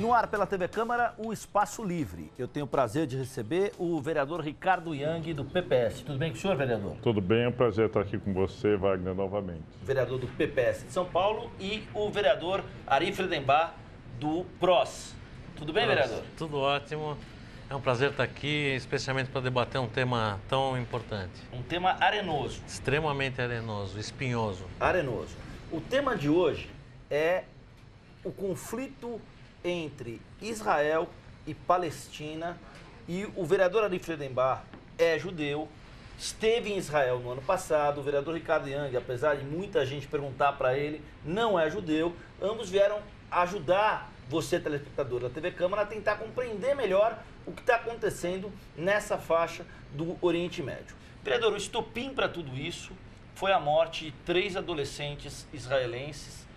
No ar pela TV Câmara, o Espaço Livre. Eu tenho o prazer de receber o vereador Ricardo Yang, do PPS. Tudo bem com o senhor, vereador? Tudo bem, é um prazer estar aqui com você, Wagner, novamente. Vereador do PPS de São Paulo e o vereador Ari Friedenbach, do PROS. Tudo bem, vereador? Tudo ótimo. É um prazer estar aqui, especialmente para debater um tema tão importante. Um tema arenoso. Extremamente arenoso, espinhoso. Arenoso. O tema de hoje é o conflito entre Israel e Palestina, e o vereador Ari Friedenbach é judeu, esteve em Israel no ano passado. O vereador Ricardo Yang, apesar de muita gente perguntar para ele, não é judeu. Ambos vieram ajudar você, telespectador da TV Câmara, a tentar compreender melhor o que está acontecendo nessa faixa do Oriente Médio. Vereador, o estopim para tudo isso foi a morte de 3 adolescentes israelenses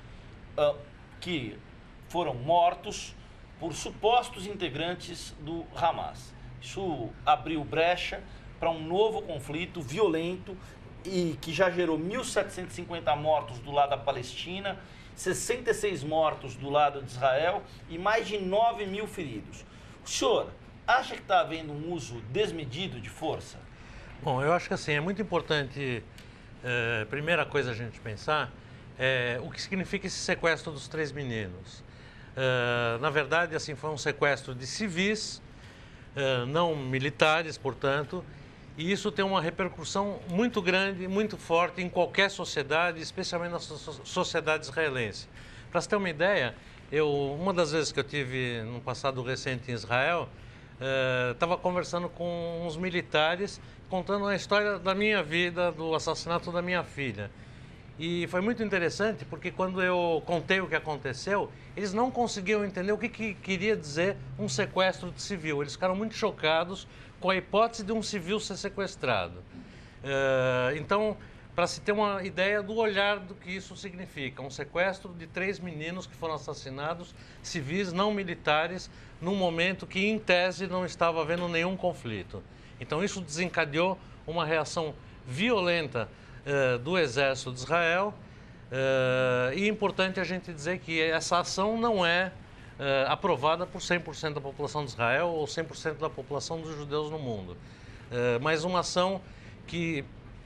que foram mortos por supostos integrantes do Hamas. Isso abriu brecha para um novo conflito violento e que já gerou 1.750 mortos do lado da Palestina, 66 mortos do lado de Israel e mais de 9 mil feridos. O senhor acha que está havendo um uso desmedido de força? Bom, eu acho que assim, é muito importante, primeira coisa a gente pensar, o que significa esse sequestro dos 3 meninos. Na verdade, assim, foi um sequestro de civis, não militares, portanto, e isso tem uma repercussão muito grande, muito forte em qualquer sociedade, especialmente na sociedade israelense. Para você ter uma ideia, uma das vezes que eu tive no passado recente em Israel, estava conversando com uns militares, contando a história da minha vida, do assassinato da minha filha. E foi muito interessante porque quando eu contei o que aconteceu, eles não conseguiam entender o que queria dizer um sequestro de civil. Eles ficaram muito chocados com a hipótese de um civil ser sequestrado. Então, para se ter uma ideia do olhar do que isso significa, um sequestro de 3 meninos que foram assassinados, civis não militares, num momento que, em tese, não estava havendo nenhum conflito. Então, isso desencadeou uma reação violenta do Exército de Israel, e é importante a gente dizer que essa ação não é aprovada por 100% da população de Israel ou 100% da população dos judeus no mundo. Mas uma ação que,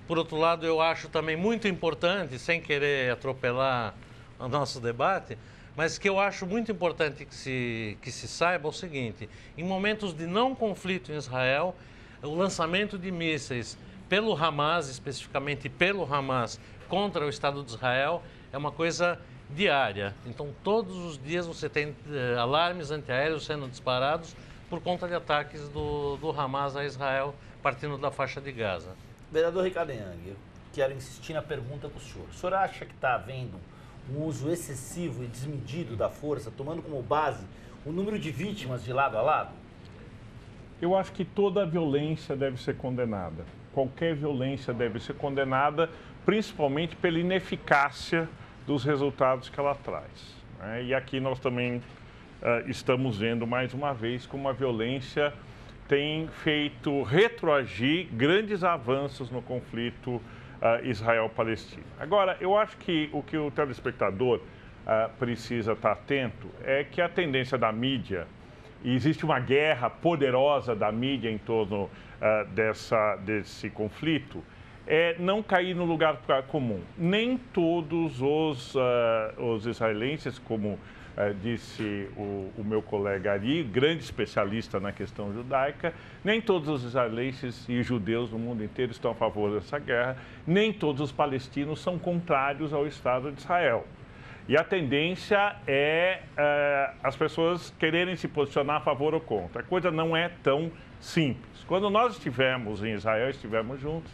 por outro lado, eu acho também muito importante, sem querer atropelar o nosso debate, mas que eu acho muito importante que se saiba o seguinte: em momentos de não conflito em Israel, o lançamento de mísseis pelo Hamas, especificamente pelo Hamas, contra o Estado de Israel, é uma coisa diária. Então, todos os dias você tem alarmes antiaéreos sendo disparados por conta de ataques do Hamas a Israel, partindo da faixa de Gaza. Vereador Ricardo Yang, eu quero insistir na pergunta para o senhor. O senhor acha que está havendo um uso excessivo e desmedido da força, tomando como base o número de vítimas de lado a lado? Eu acho que toda violência deve ser condenada. Qualquer violência deve ser condenada, principalmente pela ineficácia dos resultados que ela traz, né? E aqui nós também estamos vendo mais uma vez como a violência tem feito retroagir grandes avanços no conflito Israel-Palestina. Agora, eu acho que o telespectador precisa estar atento é que a tendência da mídia, e existe uma guerra poderosa da mídia em torno desse conflito, é não cair no lugar comum. Nem todos os israelenses, como disse o meu colega Ari, grande especialista na questão judaica, nem todos os israelenses e judeus no mundo inteiro estão a favor dessa guerra, nem todos os palestinos são contrários ao Estado de Israel. E a tendência é as pessoas quererem se posicionar a favor ou contra. A coisa não é tão simples. Quando nós estivemos em Israel, estivemos juntos,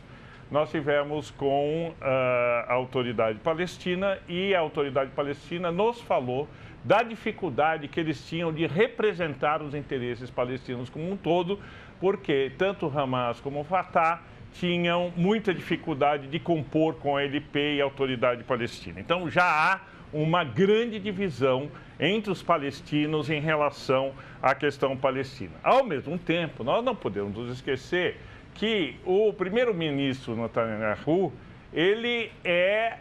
nós estivemos com a autoridade palestina, e a autoridade palestina nos falou da dificuldade que eles tinham de representar os interesses palestinos como um todo, porque tanto o Hamas como o Fatah tinham muita dificuldade de compor com a LP e a autoridade palestina. Então já há uma grande divisão entre os palestinos em relação à questão palestina. Ao mesmo tempo, nós não podemos nos esquecer que o primeiro-ministro Netanyahu, ele é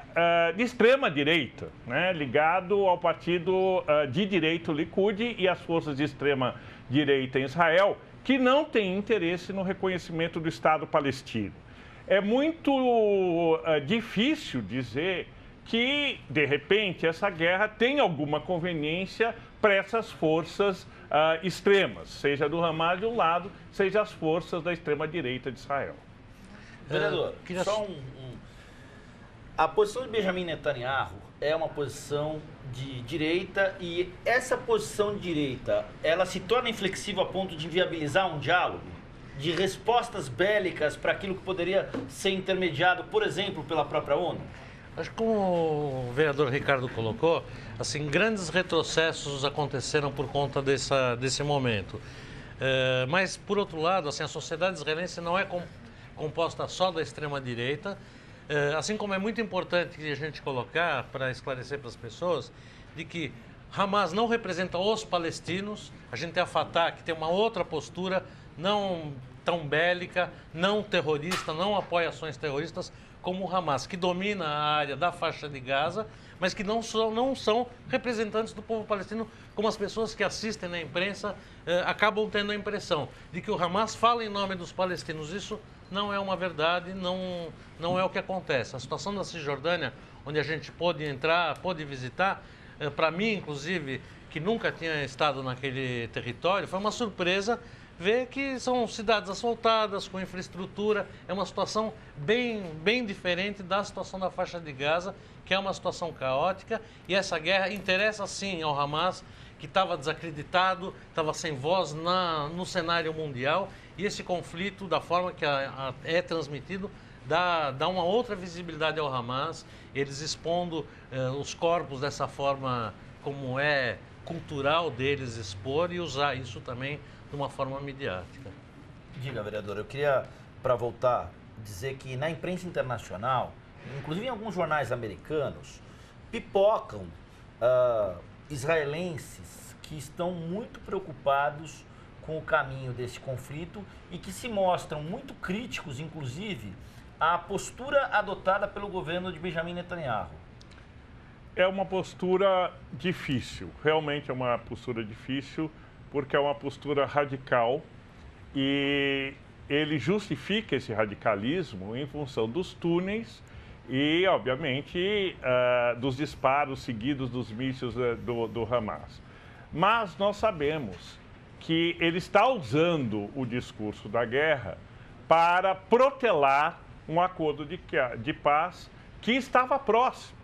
de extrema direita, né? Ligado ao partido de direita Likud e às forças de extrema direita em Israel, que não tem interesse no reconhecimento do Estado palestino. É muito difícil dizer que, de repente, essa guerra tem alguma conveniência para essas forças extremas, seja do Hamas de um lado, seja as forças da extrema-direita de Israel. Vereador, só a posição de Benjamin Netanyahu é uma posição de direita e essa posição de direita, ela se torna inflexível a ponto de inviabilizar um diálogo? De respostas bélicas para aquilo que poderia ser intermediado, por exemplo, pela própria ONU? Acho que como o vereador Ricardo colocou, assim, grandes retrocessos aconteceram por conta desse momento. Mas, por outro lado, assim, a sociedade israelense não é composta só da extrema-direita, assim como é muito importante que a gente colocar, para esclarecer para as pessoas, de que Hamas não representa os palestinos, a gente tem a Fatah, que tem uma outra postura, não tão bélica, não terrorista, não apoia ações terroristas, como o Hamas, que domina a área da faixa de Gaza, mas que não são representantes do povo palestino, como as pessoas que assistem na imprensa acabam tendo a impressão de que o Hamas fala em nome dos palestinos. Isso não é uma verdade, não é o que acontece. A situação da Cisjordânia, onde a gente pôde entrar, pôde visitar, para mim, inclusive, que nunca tinha estado naquele território, foi uma surpresa ver que são cidades asfaltadas, com infraestrutura. É uma situação bem diferente da situação da faixa de Gaza, que é uma situação caótica. E essa guerra interessa, sim, ao Hamas, que estava desacreditado, estava sem voz no cenário mundial. E esse conflito, da forma que é transmitido, dá uma outra visibilidade ao Hamas, eles expondo os corpos dessa forma como é cultural deles expor, e usar isso também de uma forma midiática. Diga, vereador, eu queria, para voltar, dizer que na imprensa internacional, inclusive em alguns jornais americanos, pipocam israelenses que estão muito preocupados com o caminho desse conflito e que se mostram muito críticos, inclusive, à postura adotada pelo governo de Benjamin Netanyahu. É uma postura difícil, realmente é uma postura difícil, porque é uma postura radical e ele justifica esse radicalismo em função dos túneis e, obviamente, dos disparos seguidos dos mísseis do Hamas. Mas nós sabemos que ele está usando o discurso da guerra para protelar um acordo de paz que estava próximo.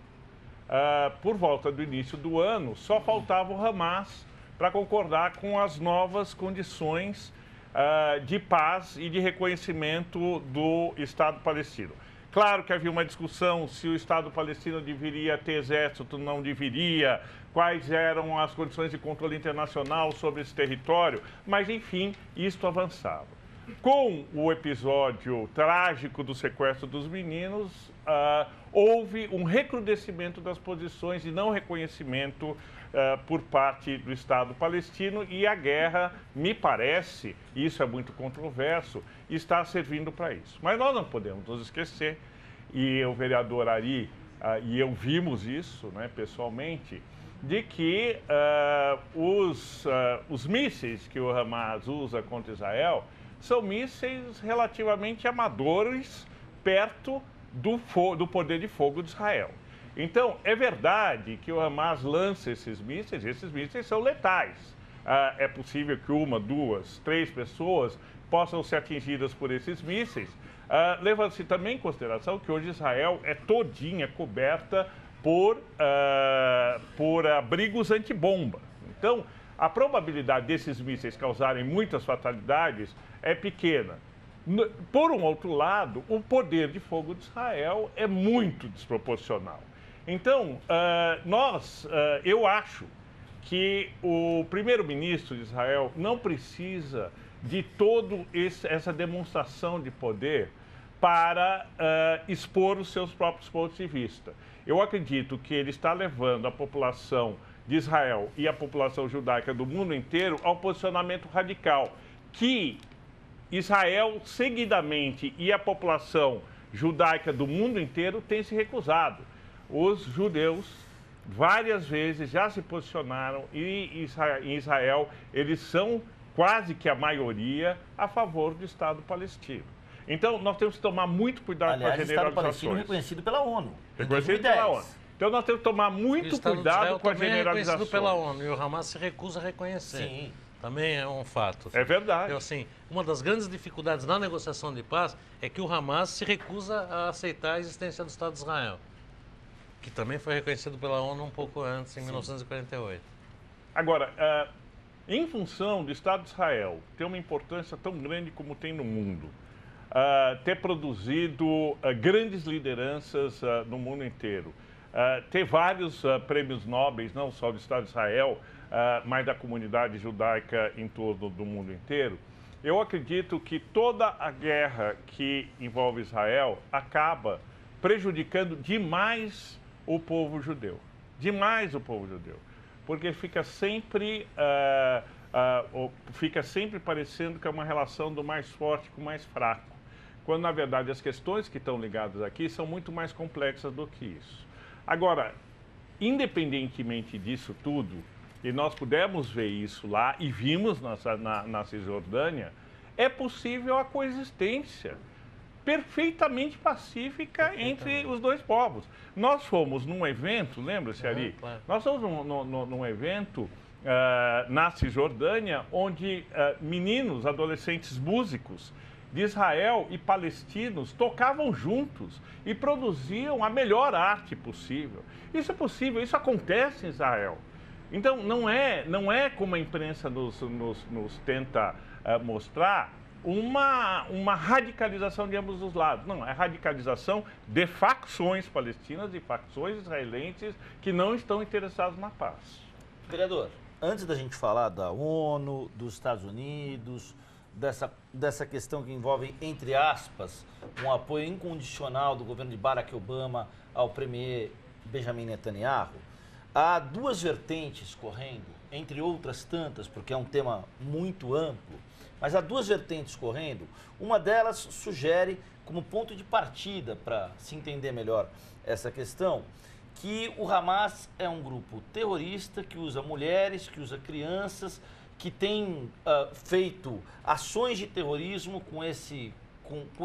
Por volta do início do ano, só faltava o Hamas para concordar com as novas condições de paz e de reconhecimento do Estado palestino. Claro que havia uma discussão se o Estado palestino deveria ter exército, não deveria, quais eram as condições de controle internacional sobre esse território, mas, enfim, isto avançava. Com o episódio trágico do sequestro dos meninos, houve um recrudescimento das posições de não reconhecimento por parte do Estado palestino, e a guerra, me parece, isso é muito controverso, está servindo para isso. Mas nós não podemos nos esquecer, e o vereador Ari e eu vimos isso, né, pessoalmente, de que os mísseis que o Hamas usa contra Israel são mísseis relativamente amadores perto do poder de fogo de Israel. Então, é verdade que o Hamas lança esses mísseis são letais. É possível que 1, 2, 3 pessoas possam ser atingidas por esses mísseis. Leva-se também em consideração que hoje Israel é todinha coberta por abrigos antibomba. Então, a probabilidade desses mísseis causarem muitas fatalidades é pequena. Por um outro lado, o poder de fogo de Israel é muito desproporcional. Então, eu acho que o primeiro-ministro de Israel não precisa de toda essa demonstração de poder para expor os seus próprios pontos de vista. Eu acredito que ele está levando a população de Israel e a população judaica do mundo inteiro ao posicionamento radical, que Israel seguidamente e a população judaica do mundo inteiro tem se recusado. Os judeus várias vezes já se posicionaram e em Israel eles são quase que a maioria a favor do Estado palestino. Então nós temos que tomar muito cuidado com as generalizações. Estado palestino reconhecido pela ONU. Reconhecido pela ONU. Então nós temos que tomar muito cuidado com as generalizações. É reconhecido pela ONU e o Hamas se recusa a reconhecer. Sim. Também é um fato. É verdade. Assim, uma das grandes dificuldades na negociação de paz é que o Hamas se recusa a aceitar a existência do Estado de Israel, que também foi reconhecido pela ONU um pouco antes, em 1948. Agora, em função do Estado de Israel ter uma importância tão grande como tem no mundo, ter produzido grandes lideranças no mundo inteiro, ter vários prêmios nobres, não só do Estado de Israel, mas da comunidade judaica em torno do mundo inteiro, eu acredito que toda a guerra que envolve Israel acaba prejudicando demais o povo judeu. Demais o povo judeu. Porque fica sempre parecendo que é uma relação do mais forte com o mais fraco. Quando, na verdade, as questões que estão ligadas aqui são muito mais complexas do que isso. Agora, independentemente disso tudo, e nós pudemos ver isso lá e vimos na Cisjordânia, é possível a coexistência perfeitamente pacífica entre os dois povos. Nós fomos num evento, lembra-se ali? Claro. Nós fomos num evento na Cisjordânia, onde meninos, adolescentes músicos de Israel e palestinos tocavam juntos e produziam a melhor arte possível. Isso é possível, isso acontece em Israel. Então, não é como a imprensa nos tenta mostrar, uma radicalização de ambos os lados. Não, é radicalização de facções palestinas e facções israelenses que não estão interessados na paz. Vereador, antes da gente falar da ONU, dos Estados Unidos, dessa questão que envolve, entre aspas, um apoio incondicional do governo de Barack Obama ao premier Benjamin Netanyahu, há duas vertentes correndo, entre outras tantas, porque é um tema muito amplo, mas há duas vertentes correndo. Uma delas sugere, como ponto de partida para se entender melhor essa questão, que o Hamas é um grupo terrorista que usa mulheres, que usa crianças, que tem feito ações de terrorismo com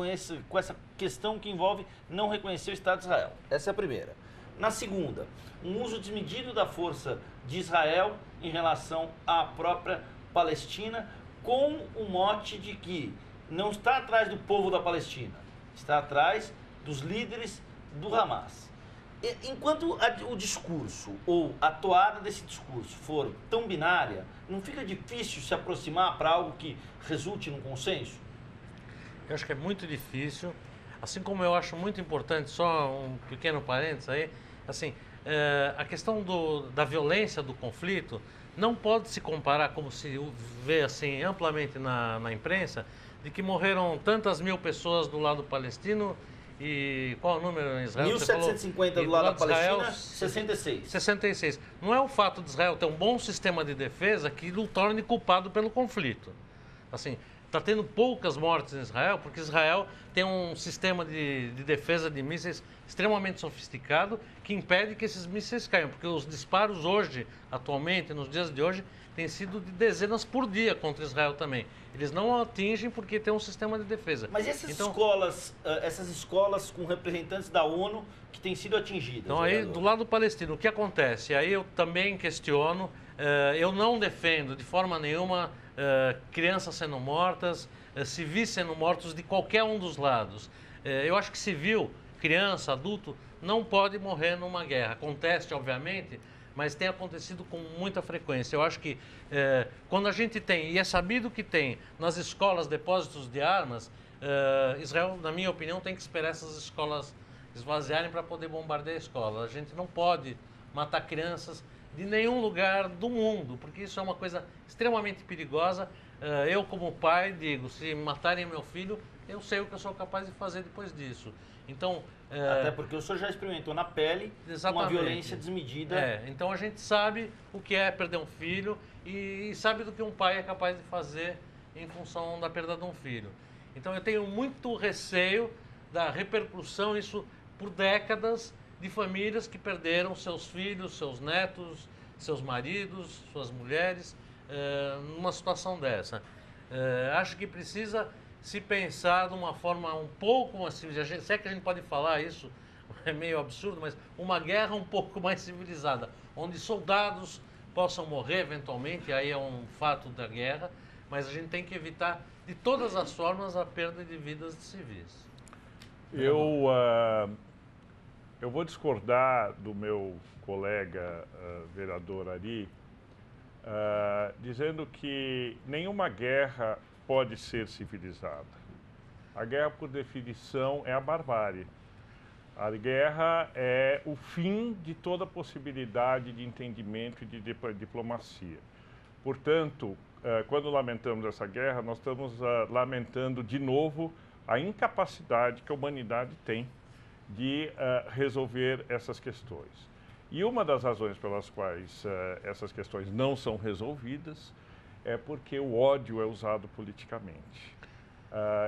essa questão que envolve não reconhecer o Estado de Israel. Essa é a primeira. Na segunda, um uso desmedido da força de Israel em relação à própria Palestina, com o mote de que não está atrás do povo da Palestina, está atrás dos líderes do Hamas. Enquanto o discurso ou a toada desse discurso for tão binária, não fica difícil se aproximar para algo que resulte num consenso? Eu acho que é muito difícil, assim como eu acho muito importante, só um pequeno parênteses aí, assim, a questão da violência do conflito não pode se comparar, como se vê assim amplamente na imprensa, de que morreram tantas mil pessoas do lado palestino e qual é o número em Israel? 1.750 do lado da Palestina, 66. 66. Não é o fato de Israel ter um bom sistema de defesa que o torne culpado pelo conflito. Assim, está tendo poucas mortes em Israel, porque Israel tem um sistema de defesa de mísseis extremamente sofisticado que impede que esses mísseis caiam, porque os disparos hoje, atualmente, nos dias de hoje, têm sido de dezenas por dia contra Israel também. Eles não atingem porque tem um sistema de defesa. Mas essas escolas com representantes da ONU que têm sido atingidas? Então aí, do lado palestino, o que acontece? Aí eu também questiono, eu não defendo de forma nenhuma crianças sendo mortas, civis sendo mortos de qualquer um dos lados. Eu acho que civil, criança, adulto, não pode morrer numa guerra. Acontece, obviamente, mas tem acontecido com muita frequência. Eu acho que quando a gente tem, e é sabido que tem nas escolas depósitos de armas, Israel, na minha opinião, tem que esperar essas escolas esvaziarem para poder bombardear a escola. A gente não pode matar crianças de nenhum lugar do mundo, porque isso é uma coisa extremamente perigosa. Eu, como pai, digo, se matarem meu filho, eu sei o que eu sou capaz de fazer depois disso. Então, até porque o senhor já experimentou na pele uma violência desmedida. Então a gente sabe o que é perder um filho e sabe do que um pai é capaz de fazer em função da perda de um filho. Então eu tenho muito receio da repercussão, isso por décadas, de famílias que perderam seus filhos, seus netos, seus maridos, suas mulheres, numa situação dessa. Acho que precisa se pensar de uma forma um pouco mais civilizada. Se é que a gente pode falar isso, é meio absurdo, mas uma guerra um pouco mais civilizada, onde soldados possam morrer eventualmente, aí é um fato da guerra, mas a gente tem que evitar de todas as formas a perda de vidas de civis. Eu vou discordar do meu colega vereador Ari, dizendo que nenhuma guerra pode ser civilizada. A guerra, por definição, é a barbárie. A guerra é o fim de toda possibilidade de entendimento e de diplomacia. Portanto, quando lamentamos essa guerra, nós estamos lamentando de novo a incapacidade que a humanidade tem de resolver essas questões. E uma das razões pelas quais essas questões não são resolvidas é porque o ódio é usado politicamente.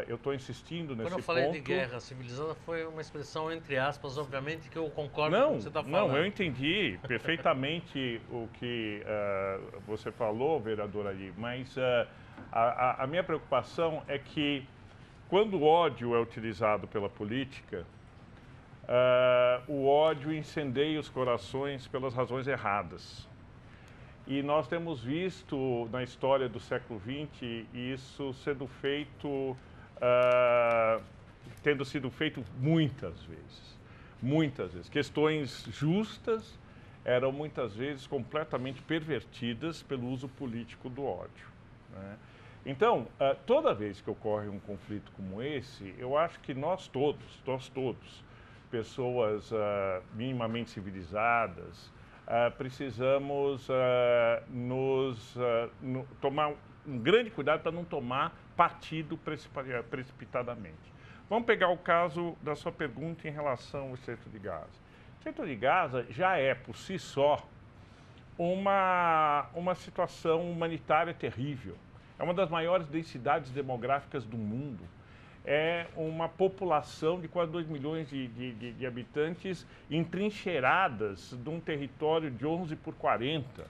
Eu estou insistindo nesse ponto. Quando eu falei de guerra civilizada, foi uma expressão entre aspas, obviamente, que eu concordo com o que você está falando. Não, eu entendi perfeitamente o que você falou, vereador Ali, mas a minha preocupação é que quando o ódio é utilizado pela política, o ódio incendeia os corações pelas razões erradas. E nós temos visto na história do século XX isso sendo feito, tendo sido feito muitas vezes. Muitas vezes. Questões justas eram muitas vezes completamente pervertidas pelo uso político do ódio, né? Então, toda vez que ocorre um conflito como esse, eu acho que nós todos, pessoas minimamente civilizadas, precisamos tomar um grande cuidado para não tomar partido precipitadamente. Vamos pegar o caso da sua pergunta em relação ao Estreito de Gaza. O Estreito de Gaza já é, por si só, uma situação humanitária terrível. É uma das maiores densidades demográficas do mundo. É uma população de quase 2 milhões de habitantes entrincheiradas de um território de 11 por 40.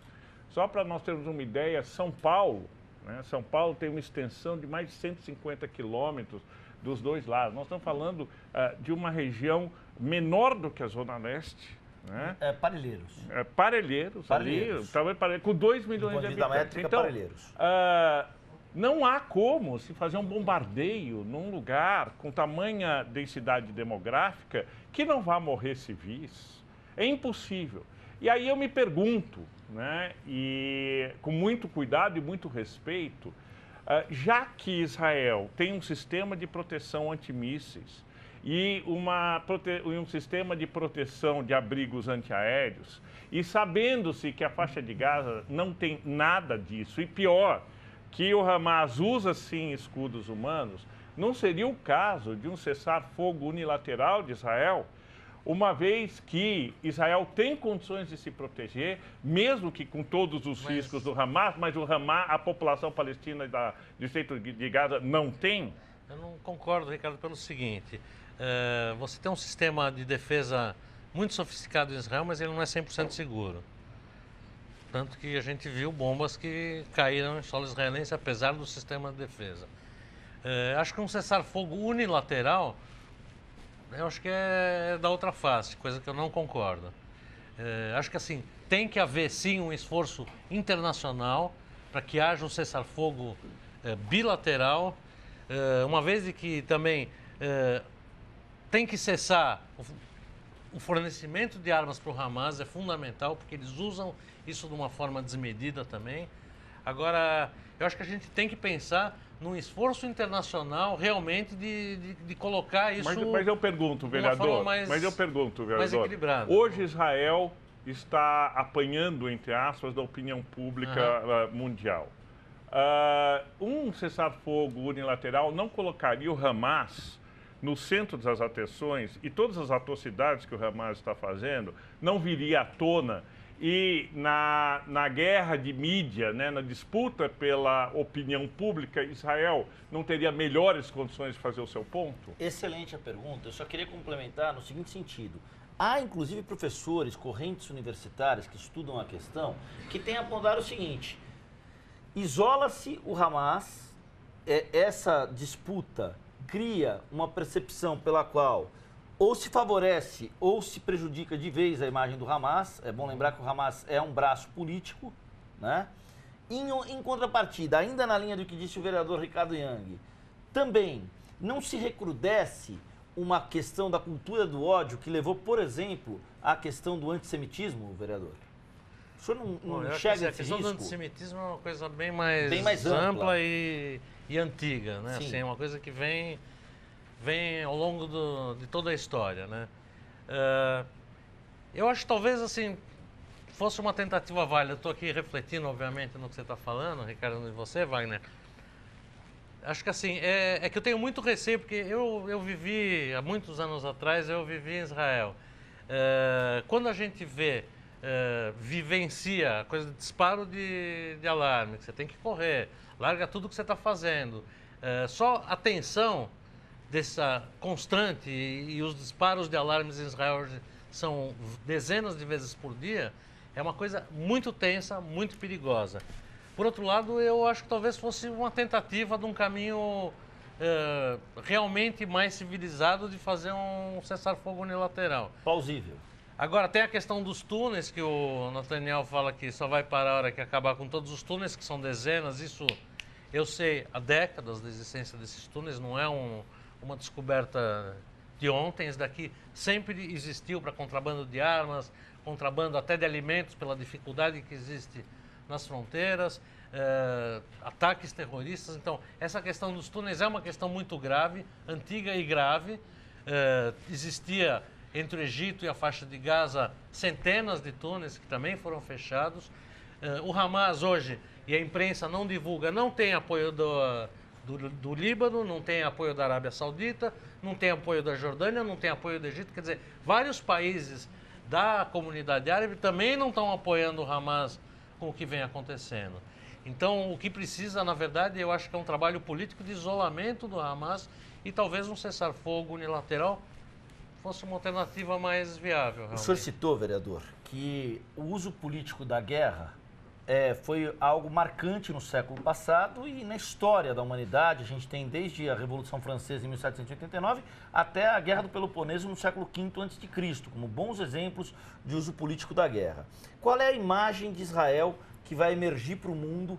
Só para nós termos uma ideia, São Paulo, né? São Paulo tem uma extensão de mais de 150 quilômetros dos dois lados. Nós estamos falando de uma região menor do que a Zona Leste, né? Parelheiros. Parelheiros, ali, talvez com 2 milhões de habitantes. Métrica, então, Parelheiros. Não há como se fazer um bombardeio num lugar com tamanha densidade demográfica que não vá morrer civis. É impossível. E aí eu me pergunto, né, e com muito cuidado e muito respeito, já que Israel tem um sistema de proteção antimísseis e um sistema de proteção de abrigos antiaéreos, e sabendo-se que a faixa de Gaza não tem nada disso, e pior, que o Hamas usa sim escudos humanos, não seria o caso de um cessar-fogo unilateral de Israel, uma vez que Israel tem condições de se proteger, mesmo que com todos os riscos do Hamas, mas o Hamas, a população palestina do Estreito de Gaza não tem? Eu não concordo, Ricardo, pelo seguinte, você tem um sistema de defesa muito sofisticado em Israel, mas ele não é 100% seguro. Tanto que a gente viu bombas que caíram em solo israelense, apesar do sistema de defesa. Acho que um cessar-fogo unilateral, eu acho que é da outra face, coisa que eu não concordo. Acho que assim, tem que haver sim um esforço internacional para que haja um cessar-fogo bilateral, uma vez de que também tem que cessar o fornecimento de armas para o Hamas, é fundamental, porque eles usam isso de uma forma desmedida também. Agora, eu acho que a gente tem que pensar num esforço internacional realmente de colocar isso... Mas eu pergunto, vereador, mais equilibrada. Hoje Israel está apanhando, entre aspas, da opinião pública mundial. Um cessar-fogo unilateral não colocaria o Hamas no centro das atenções, e todas as atrocidades que o Hamas está fazendo não viria à tona, E na guerra de mídia, né, na disputa pela opinião pública, Israel não teria melhores condições de fazer o seu ponto? Excelente a pergunta. Eu só queria complementar no seguinte sentido. Há, inclusive, professores, correntes universitárias que estudam a questão, que têm apontado o seguinte: isola-se o Hamas, essa disputa cria uma percepção pela qual ou se favorece ou se prejudica de vez a imagem do Hamas. É bom lembrar que o Hamas é um braço político, né? Em contrapartida, ainda na linha do que disse o vereador Ricardo Yang, também não se recrudesce uma questão da cultura do ódio que levou, por exemplo, à questão do antissemitismo, vereador? O senhor não enxerga esse risco? A questão do antissemitismo é uma coisa bem mais ampla e antiga, né? Assim, é uma coisa que vem ao longo de toda a história, né? Eu acho que talvez, assim, fosse uma tentativa válida. Eu estou aqui refletindo, obviamente, no que você está falando, Ricardo, e você, Wagner. Acho que, assim, é que eu tenho muito receio, porque eu vivi, há muitos anos atrás, eu vivi em Israel. Quando a gente vivencia a coisa de disparo de alarme, que você tem que correr, larga tudo que você está fazendo, só a tensão dessa constante e os disparos de alarmes em Israel são dezenas de vezes por dia, é uma coisa muito tensa, muito perigosa. Por outro lado, eu acho que talvez fosse uma tentativa de um caminho realmente mais civilizado de fazer um cessar-fogo unilateral. Plausível. Agora, tem a questão dos túneis, que o Nathaniel fala que só vai parar a hora que acabar com todos os túneis, que são dezenas. Isso eu sei há décadas da existência desses túneis, não é uma descoberta de ontem. Isso daqui sempre existiu para contrabando de armas, contrabando até de alimentos, pela dificuldade que existe nas fronteiras, ataques terroristas. Então, essa questão dos túneis é uma questão muito grave, antiga e grave. Existia entre o Egito e a faixa de Gaza centenas de túneis que também foram fechados. O Hamas hoje, e a imprensa não divulga, não tem apoio do Líbano, não tem apoio da Arábia Saudita, não tem apoio da Jordânia, não tem apoio do Egito. Quer dizer, vários países da comunidade árabe também não estão apoiando o Hamas com o que vem acontecendo. Então, o que precisa, na verdade, eu acho que é um trabalho político de isolamento do Hamas e talvez um cessar-fogo unilateral fosse uma alternativa mais viável. Realmente. O senhor citou, vereador, que o uso político da guerra foi algo marcante no século passado e na história da humanidade. A gente tem desde a Revolução Francesa em 1789 até a Guerra do Peloponeso no século V a.C., como bons exemplos de uso político da guerra. Qual é a imagem de Israel que vai emergir para o mundo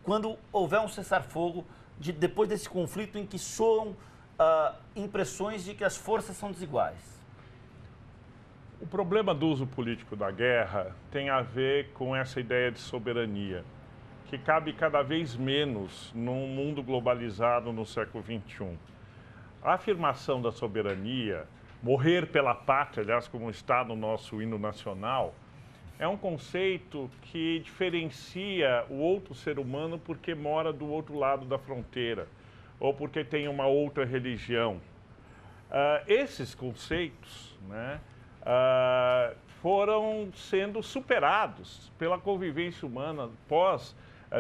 quando houver um cessar-fogo depois desse conflito em que soam impressões de que as forças são desiguais? O problema do uso político da guerra tem a ver com essa ideia de soberania, que cabe cada vez menos num mundo globalizado no século XXI. A afirmação da soberania, morrer pela pátria, aliás, como está no nosso hino nacional, é um conceito que diferencia o outro ser humano porque mora do outro lado da fronteira ou porque tem uma outra religião. Esses conceitos, né, foram sendo superados pela convivência humana pós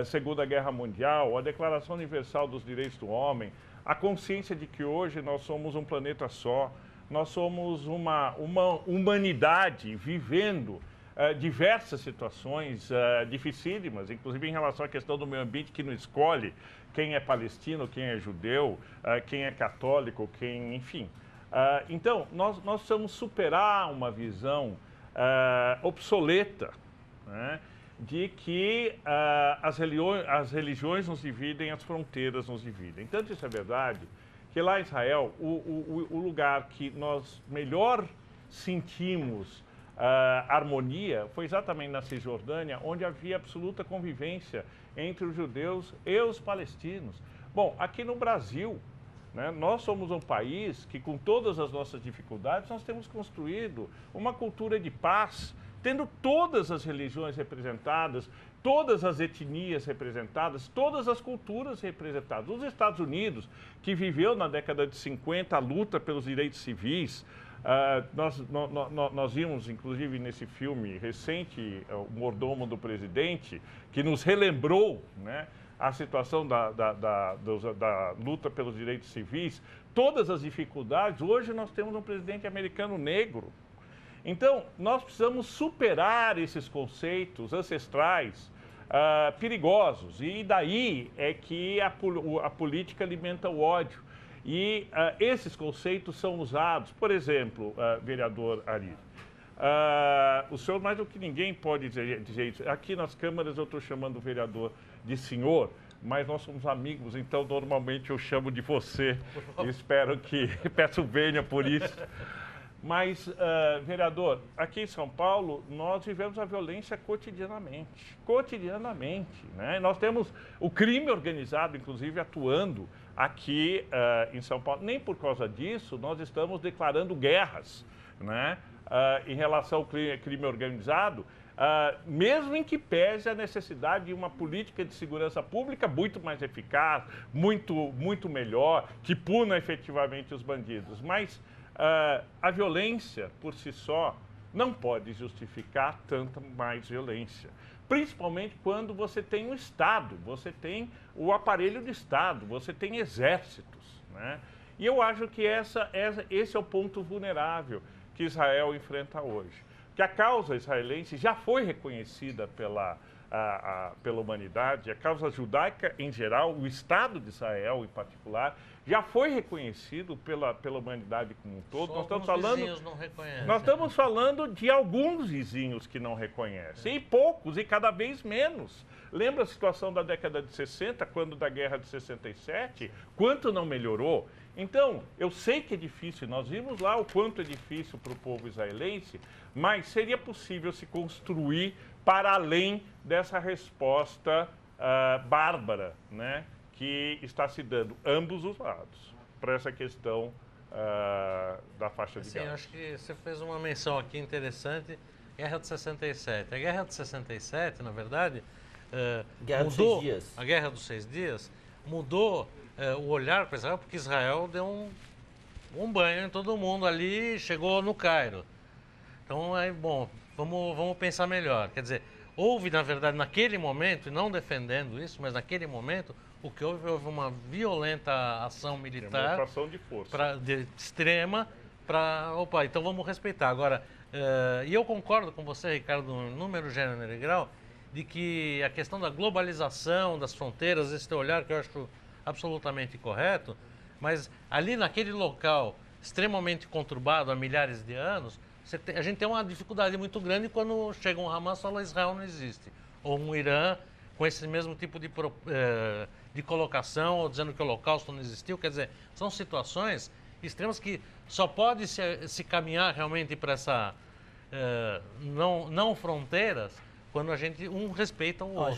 Segunda Guerra Mundial, a Declaração Universal dos Direitos do Homem, a consciência de que hoje nós somos um planeta só, nós somos uma humanidade vivendo diversas situações dificílimas, inclusive em relação à questão do meio ambiente, que não escolhe quem é palestino, quem é judeu, quem é católico, enfim. Então, nós precisamos superar uma visão obsoleta, né, de que as religiões nos dividem, as fronteiras nos dividem. Tanto isso é verdade que lá em Israel, o lugar que nós melhor sentimos harmonia foi exatamente na Cisjordânia, onde havia absoluta convivência entre os judeus e os palestinos. Bom, aqui no Brasil, né, nós somos um país que, com todas as nossas dificuldades, nós temos construído uma cultura de paz, tendo todas as religiões representadas, todas as etnias representadas, todas as culturas representadas. Os Estados Unidos, que viveu na década de 50 a luta pelos direitos civis, Nós vimos, inclusive, nesse filme recente, o Mordomo do Presidente, que nos relembrou, né, a situação da luta pelos direitos civis, todas as dificuldades. Hoje nós temos um presidente americano negro. Então, nós precisamos superar esses conceitos ancestrais perigosos. E daí é que a política alimenta o ódio. E esses conceitos são usados, por exemplo, vereador Ari, o senhor mais do que ninguém pode dizer isso. Aqui nas câmaras eu estou chamando o vereador de senhor, mas nós somos amigos, então normalmente eu chamo de você. Espero que, peço vênia por isso. Mas, vereador, aqui em São Paulo, nós vivemos a violência cotidianamente. Cotidianamente, né? Nós temos o crime organizado, inclusive, atuando aqui em São Paulo. Nem por causa disso, nós estamos declarando guerras, né? Em relação ao crime organizado, mesmo em que pese a necessidade de uma política de segurança pública muito mais eficaz, muito melhor, que puna efetivamente os bandidos. Mas a violência, por si só, não pode justificar tanta mais violência. Principalmente quando você tem o Estado, você tem o aparelho do Estado, você tem exércitos, né? E eu acho que esse é o ponto vulnerável que Israel enfrenta hoje. Que a causa israelense já foi reconhecida pela humanidade, a causa judaica em geral, o Estado de Israel em particular, já foi reconhecido pela humanidade como um todo. Nós estamos falando de alguns vizinhos que não reconhecem, e poucos, e cada vez menos. Lembra a situação da década de 60, quando da Guerra de 67? Quanto não melhorou? Então, eu sei que é difícil, nós vimos lá o quanto é difícil para o povo israelense, mas seria possível se construir para além dessa resposta bárbara, né, que está se dando ambos os lados para essa questão da faixa de Gaza. Sim, acho que você fez uma menção aqui interessante, Guerra de 67. A Guerra de 67, na verdade, mudou, a Guerra dos 6 Dias mudou o olhar para Israel, porque Israel deu um banho em todo mundo ali e chegou no Cairo. Então, bom, vamos pensar melhor. Quer dizer, houve, na verdade, naquele momento, e não defendendo isso, mas naquele momento, o que houve uma violenta ação militar. Demonstração de força. Extrema, opa, então vamos respeitar. Agora, e eu concordo com você, Ricardo, no número, gênero e grau, de que a questão da globalização, das fronteiras, esse teu olhar que eu acho absolutamente correto, mas ali naquele local extremamente conturbado há milhares de anos, a gente tem uma dificuldade muito grande quando chega um Hamas e fala Israel não existe. Ou um Irã com esse mesmo tipo de colocação, ou dizendo que o Holocausto não existiu. Quer dizer, são situações extremas que só pode se caminhar realmente para essa não fronteiras quando a gente respeita o outro.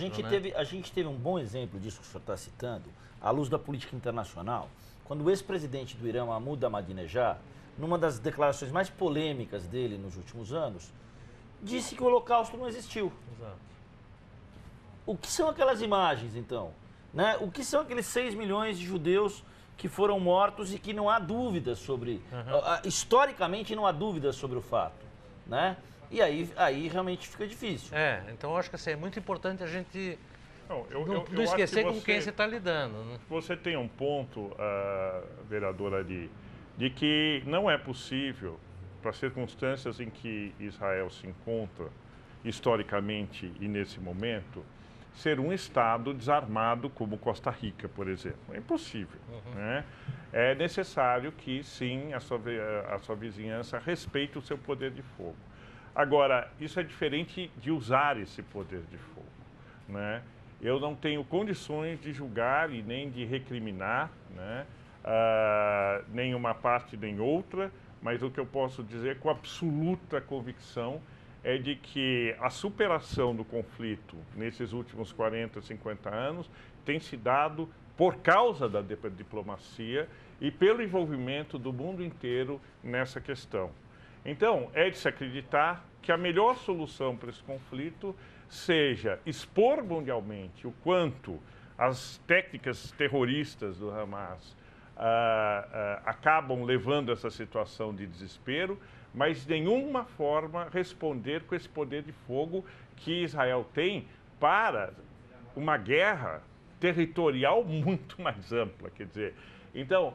A gente teve um bom exemplo disso que o senhor está citando, à luz da política internacional, quando o ex-presidente do Irã, Mahmoud Ahmadinejad, numa das declarações mais polêmicas dele nos últimos anos, disse que o Holocausto não existiu. Exato. O que são aquelas imagens, então? Né? O que são aqueles 6 milhões de judeus que foram mortos e que não há dúvidas sobre... historicamente não há dúvidas sobre o fato, né? E aí realmente fica difícil. Então eu acho que assim, é muito importante a gente não esquecer com quem você está lidando. Né? Você tem um ponto, vereador Ari, de que não é possível, para as circunstâncias em que Israel se encontra, historicamente e nesse momento, ser um Estado desarmado como Costa Rica, por exemplo. É impossível. Né? É necessário que, sim, a sua vizinhança respeite o seu poder de fogo. Agora, isso é diferente de usar esse poder de fogo. Né? Eu não tenho condições de julgar e nem de recriminar, né? Nem uma parte nem outra, mas o que eu posso dizer com absoluta convicção é de que a superação do conflito nesses últimos 40, 50 anos tem se dado por causa da diplomacia e pelo envolvimento do mundo inteiro nessa questão. Então, é de se acreditar que a melhor solução para esse conflito seja expor mundialmente o quanto as técnicas terroristas do Hamas acabam levando essa situação de desespero, mas de nenhuma forma responder com esse poder de fogo que Israel tem para uma guerra territorial muito mais ampla, quer dizer. Então,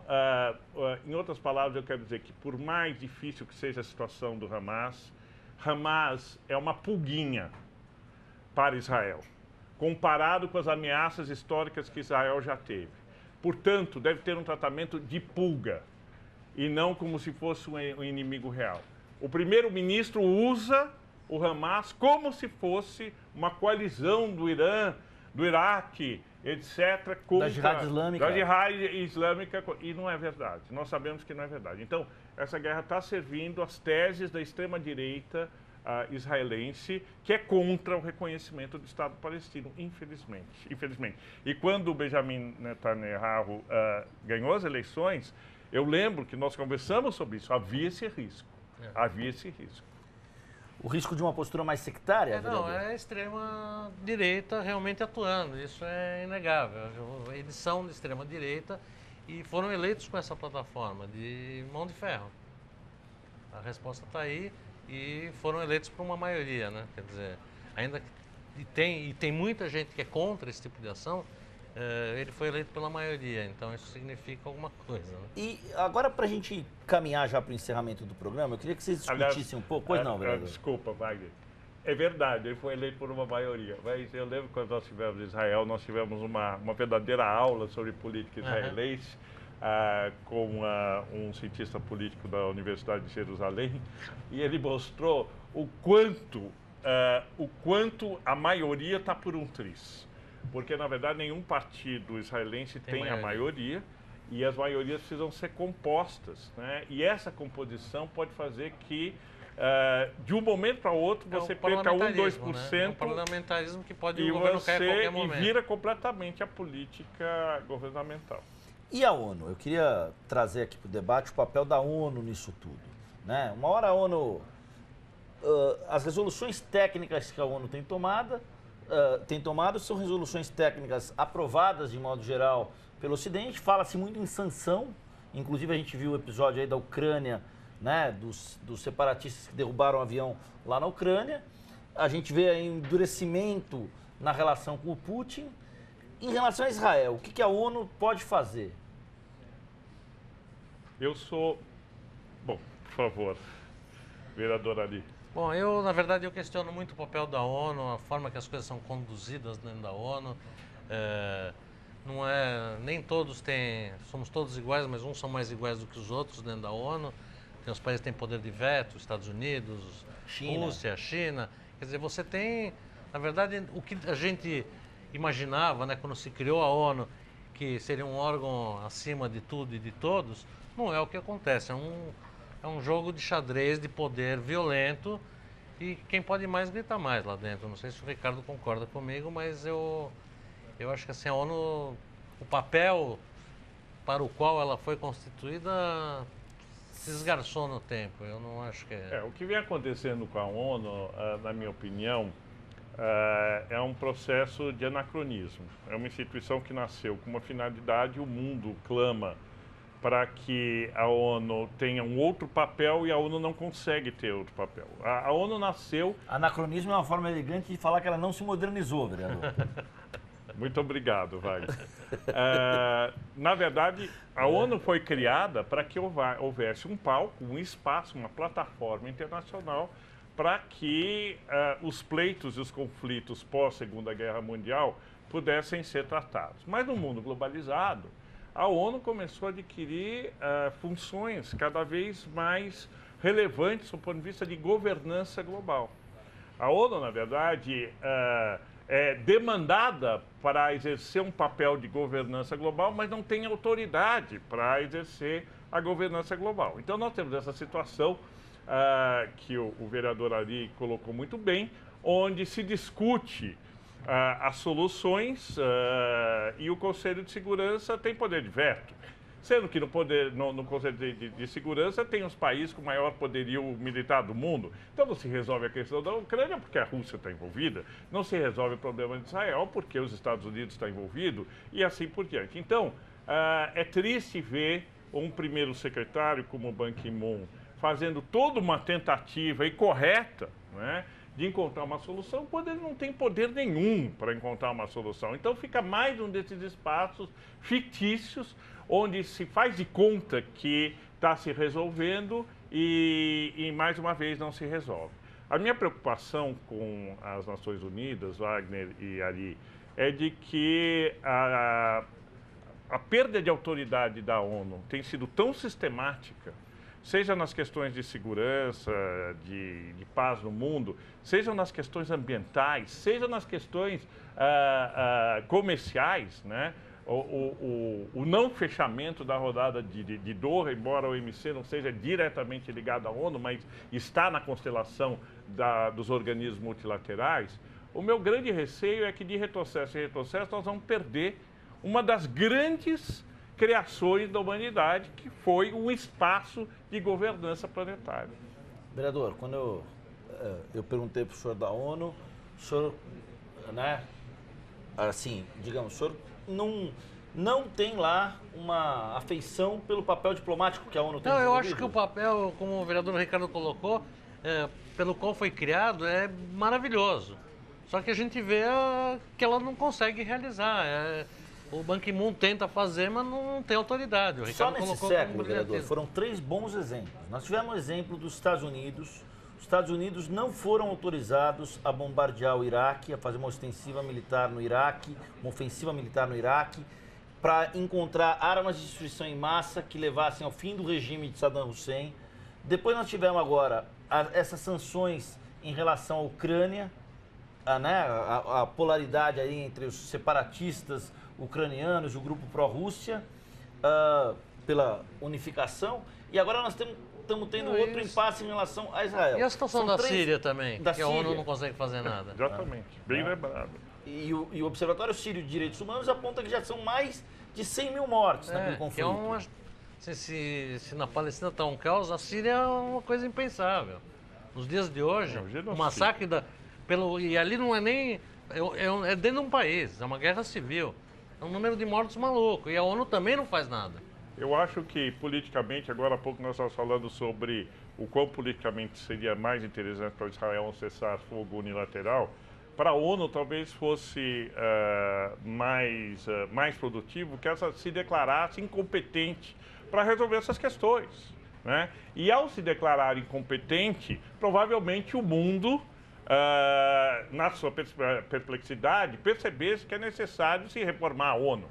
em outras palavras, eu quero dizer que por mais difícil que seja a situação do Hamas, Hamas é uma pulguinha para Israel, comparado com as ameaças históricas que Israel já teve. Portanto, deve ter um tratamento de pulga e não como se fosse um inimigo real. O primeiro-ministro usa o Hamas como se fosse uma coalizão do Irã, do Iraque, etc., contra da Jihad Islâmica. Da Jihad Islâmica, e não é verdade. Nós sabemos que não é verdade. Então, essa guerra está servindo às teses da extrema-direita israelense, que é contra o reconhecimento do Estado palestino, infelizmente. E quando o Benjamin Netanyahu ganhou as eleições, eu lembro que nós conversamos sobre isso, havia esse risco. O risco de uma postura mais sectária? Não, é a extrema-direita realmente atuando, isso é inegável. Eles são de extrema-direita e foram eleitos com essa plataforma de mão de ferro. A resposta está aí e foram eleitos por uma maioria, né? Quer dizer, ainda que tem muita gente que é contra esse tipo de ação, ele foi eleito pela maioria, então isso significa alguma coisa. Né? E agora, para a gente caminhar já para o encerramento do programa, eu queria que vocês discutissem um pouco. Pois não, vereador? Desculpa, Wagner. É verdade, ele foi eleito por uma maioria. Mas eu lembro quando nós estivemos em Israel, nós tivemos uma verdadeira aula sobre política israelense com um cientista político da Universidade de Jerusalém, e ele mostrou o quanto a maioria está por um triz. Porque, na verdade, nenhum partido israelense tem a maioria e as maiorias precisam ser compostas, né? E essa composição pode fazer que, de um momento para outro, você perca 1, 2%. Né? É um parlamentarismo que pode o governo cair a qualquer momento. E vira completamente a política governamental. E a ONU? Eu queria trazer aqui para o debate o papel da ONU nisso tudo, né? Uma hora a ONU... as resoluções técnicas que a ONU tem tomado são resoluções técnicas aprovadas, de modo geral, pelo Ocidente. Fala-se muito em sanção, inclusive a gente viu o episódio aí da Ucrânia, né, dos separatistas que derrubaram o avião lá na Ucrânia. A gente vê aí um endurecimento na relação com o Putin. Em relação a Israel, o que a ONU pode fazer? Bom, por favor, vereador Ali. Bom, na verdade, eu questiono muito o papel da ONU, a forma que as coisas são conduzidas dentro da ONU. Nem todos somos todos iguais, mas uns são mais iguais do que os outros dentro da ONU. Tem os países que têm poder de veto, Estados Unidos, Rússia, China. Quer dizer, você tem, na verdade, o que a gente imaginava, né, quando se criou a ONU, que seria um órgão acima de tudo e de todos, não é o que acontece. É um jogo de xadrez, de poder violento, e quem pode mais grita mais lá dentro. Não sei se o Ricardo concorda comigo, mas eu acho que assim, a ONU, o papel para o qual ela foi constituída se esgarçou no tempo. Eu não acho que o que vem acontecendo com a ONU, na minha opinião, é um processo de anacronismo. É uma instituição que nasceu com uma finalidade, o mundo clama para que a ONU tenha um outro papel e a ONU não consegue ter outro papel. A ONU nasceu... Anacronismo é uma forma elegante de falar que ela não se modernizou, vereador. Muito obrigado, Wagner. Na verdade, a ONU foi criada para que houvesse um palco, um espaço, uma plataforma internacional para que os pleitos e os conflitos pós-Segunda Guerra Mundial pudessem ser tratados. Mas no mundo globalizado, a ONU começou a adquirir funções cada vez mais relevantes do ponto de vista de governança global. A ONU, na verdade, é demandada para exercer um papel de governança global, mas não tem autoridade para exercer a governança global. Então, nós temos essa situação que o vereador Ali colocou muito bem, onde se discute as soluções e o Conselho de Segurança tem poder de veto. Sendo que no Conselho de Segurança tem os países com maior poderio militar do mundo. Então não se resolve a questão da Ucrânia porque a Rússia está envolvida, não se resolve o problema de Israel porque os Estados Unidos estão envolvidos e assim por diante. Então, é triste ver um primeiro secretário como o Ban Ki-moon fazendo toda uma tentativa e correta, né, de encontrar uma solução, quando ele não tem poder nenhum para encontrar uma solução. Então fica mais um desses espaços fictícios, onde se faz de conta que está se resolvendo e mais uma vez não se resolve. A minha preocupação com as Nações Unidas, Wagner e Ari, é de que a perda de autoridade da ONU tem sido tão sistemática, seja nas questões de segurança, de paz no mundo, seja nas questões ambientais, seja nas questões comerciais, né? O não fechamento da rodada de Doha, embora o OMC não seja diretamente ligado à ONU, mas está na constelação dos organismos multilaterais, o meu grande receio é que de retrocesso em retrocesso nós vamos perder uma das grandes criações da humanidade, que foi um espaço de governança planetária. Vereador, quando eu perguntei para o senhor da ONU, o senhor, né, assim, digamos, o senhor não tem lá uma afeição pelo papel diplomático que a ONU tem Não, eu desenvolvido? acho que o papel, como o vereador Ricardo colocou, pelo qual foi criado, é maravilhoso. Só que a gente vê que ela não consegue realizar. O Ban Ki-moon tenta fazer, mas não tem autoridade. O Só Ricardo nesse colocou século, como vereador, brilhantismo. foram 3 bons exemplos. Nós tivemos um exemplo dos Estados Unidos. Os Estados Unidos não foram autorizados a bombardear o Iraque, a fazer uma ofensiva militar no Iraque, para encontrar armas de destruição em massa que levassem ao fim do regime de Saddam Hussein. Depois nós tivemos agora essas sanções em relação à Ucrânia, a polaridade aí entre os separatistas ucranianos e o grupo pró-Rússia, pela unificação, e agora nós estamos tendo outro impasse em relação a Israel. E a situação da Síria também, que a ONU não consegue fazer nada. Exatamente, bem lembrado. E o Observatório Sírio de Direitos Humanos aponta que já são mais de 100 mil mortes naquele conflito. Se na Palestina está um caos, a Síria é uma coisa impensável. Nos dias de hoje, o massacre e ali não é nem... É dentro de um país, é uma guerra civil. É um número de mortos maluco. E a ONU também não faz nada. Eu acho que politicamente, agora há pouco nós estávamos falando sobre o quão politicamente seria mais interessante para Israel um cessar-fogo unilateral. Para a ONU talvez fosse mais produtivo que ela se declarasse incompetente para resolver essas questões, né? E ao se declarar incompetente, provavelmente o mundo, na sua perplexidade, percebesse que é necessário se reformar a ONU.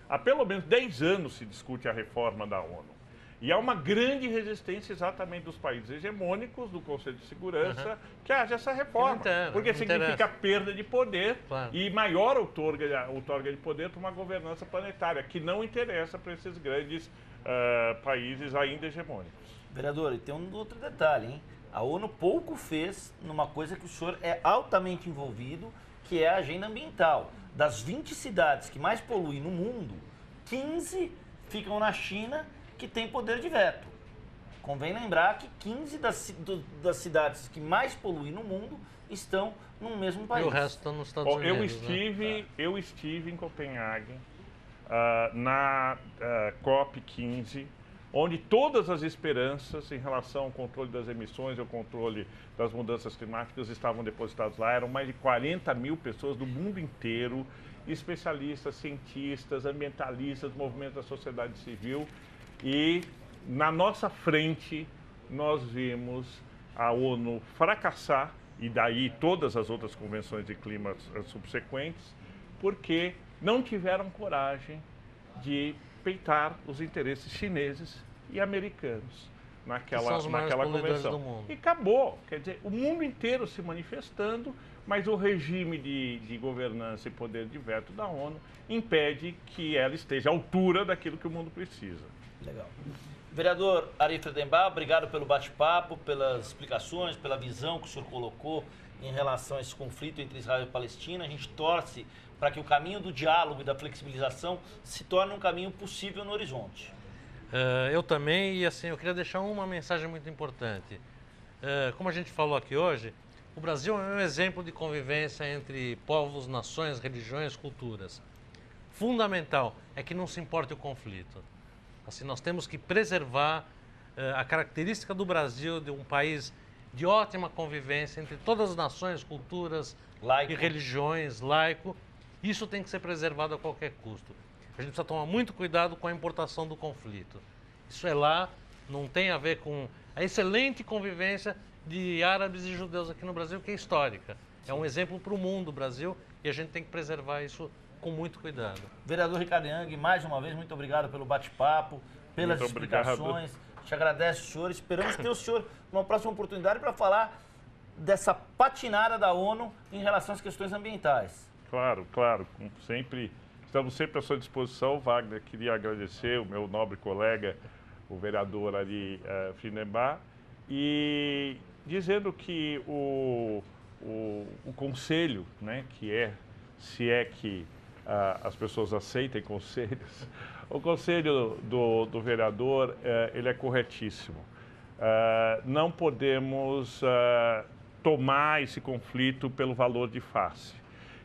Há pelo menos 10 anos se discute a reforma da ONU. E há uma grande resistência exatamente dos países hegemônicos, do Conselho de Segurança, que haja essa reforma. Porque significa perda de poder e maior outorga de poder para uma governança planetária, que não interessa para esses grandes países ainda hegemônicos. Vereador, e tem um outro detalhe, hein? A ONU pouco fez numa coisa que o senhor é altamente envolvido, que é a agenda ambiental. Das 20 cidades que mais poluem no mundo, 15 ficam na China, que tem poder de veto. Convém lembrar que 15 das cidades que mais poluem no mundo estão no mesmo país. E o resto estão nos Estados Unidos. Eu estive em Copenhague, na COP15, onde todas as esperanças em relação ao controle das emissões e ao controle das mudanças climáticas estavam depositadas lá. Eram mais de 40 mil pessoas do mundo inteiro, especialistas, cientistas, ambientalistas, movimentos da sociedade civil. E na nossa frente nós vimos a ONU fracassar, e daí todas as outras convenções de clima subsequentes, porque não tiveram coragem de peitar os interesses chineses e americanos naquela convenção. E acabou. Quer dizer, o mundo inteiro se manifestando, mas o regime de governança e poder de veto da ONU impede que ela esteja à altura daquilo que o mundo precisa. Legal. Vereador Ari Friedenbach, obrigado pelo bate-papo, pelas explicações, pela visão que o senhor colocou em relação a esse conflito entre Israel e Palestina. A gente torce para que o caminho do diálogo e da flexibilização se torne um caminho possível no horizonte. Eu também, e assim, eu queria deixar uma mensagem muito importante. Como a gente falou aqui hoje, o Brasil é um exemplo de convivência entre povos, nações, religiões, culturas. fundamental é que não se importe o conflito. Assim, nós temos que preservar a característica do Brasil de um país de ótima convivência entre todas as nações, culturas e religiões, laico. Isso tem que ser preservado a qualquer custo. A gente precisa tomar muito cuidado com a importação do conflito. Isso é lá, não tem a ver com a excelente convivência de árabes e judeus aqui no Brasil, que é histórica. É um exemplo para o mundo, o Brasil, e a gente tem que preservar isso com muito cuidado. Vereador Ricardo Yang, mais uma vez, muito obrigado pelo bate-papo, pelas explicações. Te agradece, senhor. Esperamos ter o senhor numa próxima oportunidade para falar dessa patinada da ONU em relação às questões ambientais. Claro, claro. Estamos sempre à sua disposição, Wagner. Queria agradecer o meu nobre colega, o vereador Ari Friedenbach, e dizendo que o conselho, né, que se é que as pessoas aceitem conselhos, o conselho do vereador, ele é corretíssimo. Não podemos tomar esse conflito pelo valor de face.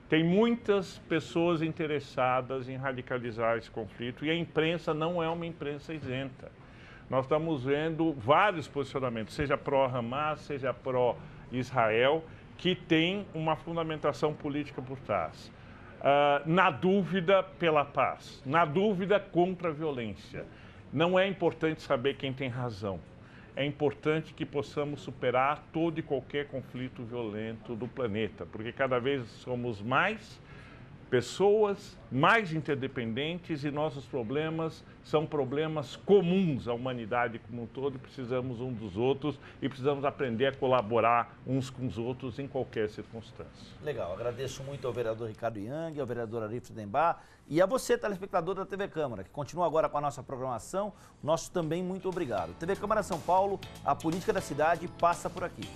Tem muitas pessoas interessadas em radicalizar esse conflito e a imprensa não é uma imprensa isenta. Nós estamos vendo vários posicionamentos, seja pró-Hamas, seja pró-Israel, que tem uma fundamentação política por trás. Na dúvida pela paz, na dúvida contra a violência. Não é importante saber quem tem razão. É importante que possamos superar todo e qualquer conflito violento do planeta, porque cada vez somos mais pessoas, mais interdependentes e nossos problemas são problemas comuns à humanidade como um todo e precisamos uns dos outros e precisamos aprender a colaborar uns com os outros em qualquer circunstância. Legal, agradeço muito ao vereador Ricardo Yang, ao vereador Ari Friedenbach e a você, telespectador da TV Câmara, que continua agora com a nossa programação. Nosso também muito obrigado. TV Câmara São Paulo, a política da cidade passa por aqui.